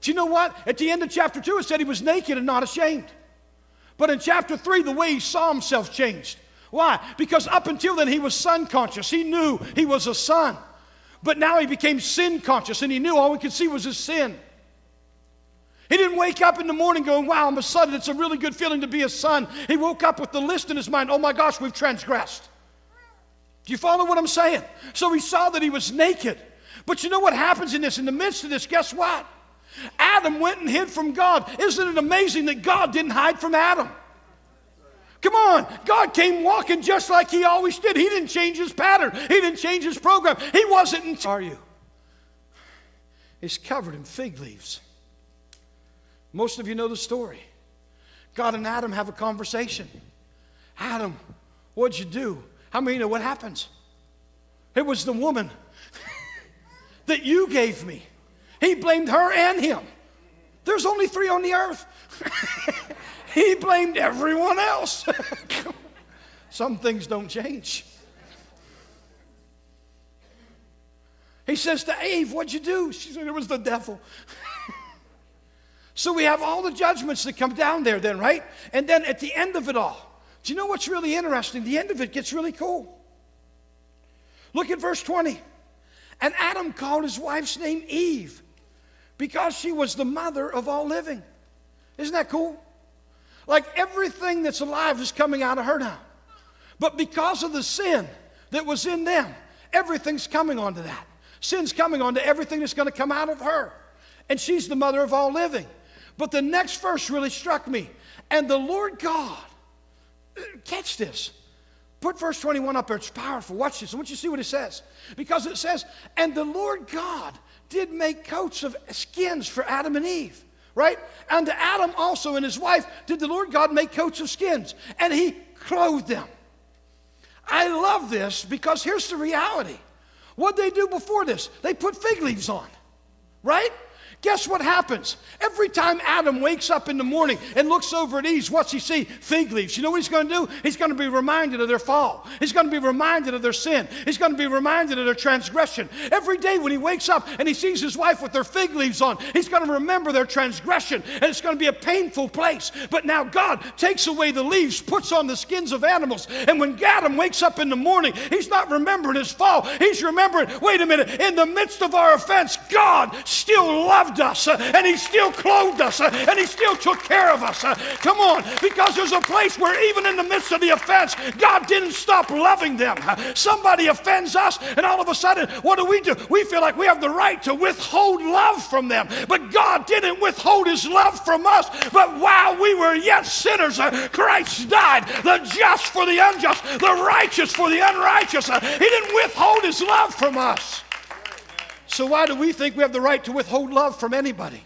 Do you know what? At the end of chapter 2, it said he was naked and not ashamed. But in chapter 3, the way he saw himself changed. Why? Because up until then, he was son conscious. He knew he was a son. But now he became sin conscious, and he knew all he could see was his sin. He didn't wake up in the morning going, wow, I'm a son. It's a really good feeling to be a son. He woke up with the list in his mind. Oh my gosh, we've transgressed. Do you follow what I'm saying? So he saw that he was naked. But you know what happens in this? In the midst of this, guess what? Adam went and hid from God. Isn't it amazing that God didn't hide from Adam? Come on. God came walking just like he always did. He didn't change his pattern. He didn't change his program. He wasn't in charge. Are you? He's covered in fig leaves. Most of you know the story. God and Adam have a conversation. Adam, what'd you do? How many know what happens? It was the woman that you gave me. He blamed her and him. There's only 3 on the earth. He blamed everyone else. Some things don't change. He says to Eve, what'd you do? She said, it was the devil. So we have all the judgments that come down there then, right? And then at the end of it all, do you know what's really interesting? The end of it gets really cool. Look at verse 20. And Adam called his wife's name Eve, because she was the mother of all living. Isn't that cool? Like everything that's alive is coming out of her now. But because of the sin that was in them, everything's coming onto that. Sin's coming onto everything that's going to come out of her. And she's the mother of all living. But the next verse really struck me. And the Lord God, catch this. Put verse 21 up there. It's powerful. Watch this. I want you to see what it says. Because it says, and the Lord God did make coats of skins for Adam and Eve, right? And to Adam also and his wife did the Lord God make coats of skins, and he clothed them. I love this because here's the reality. What did they do before this? They put fig leaves on, right? Guess what happens? Every time Adam wakes up in the morning and looks over at Eve, what's he see? Fig leaves. You know what he's going to do? He's going to be reminded of their fall. He's going to be reminded of their sin. He's going to be reminded of their transgression. Every day when he wakes up and he sees his wife with their fig leaves on, he's going to remember their transgression, and it's going to be a painful place. But now God takes away the leaves, puts on the skins of animals, and when Adam wakes up in the morning, he's not remembering his fall. He's remembering, wait a minute, in the midst of our offense, God still loved us, and he still clothed us, and he still took care of us. Come on, because there's a place where even in the midst of the offense, God didn't stop loving them. Somebody offends us, and all of a sudden, what do? We feel like we have the right to withhold love from them. But God didn't withhold his love from us. But while we were yet sinners, Christ died, the just for the unjust, the righteous for the unrighteous. He didn't withhold his love from us. So why do we think we have the right to withhold love from anybody?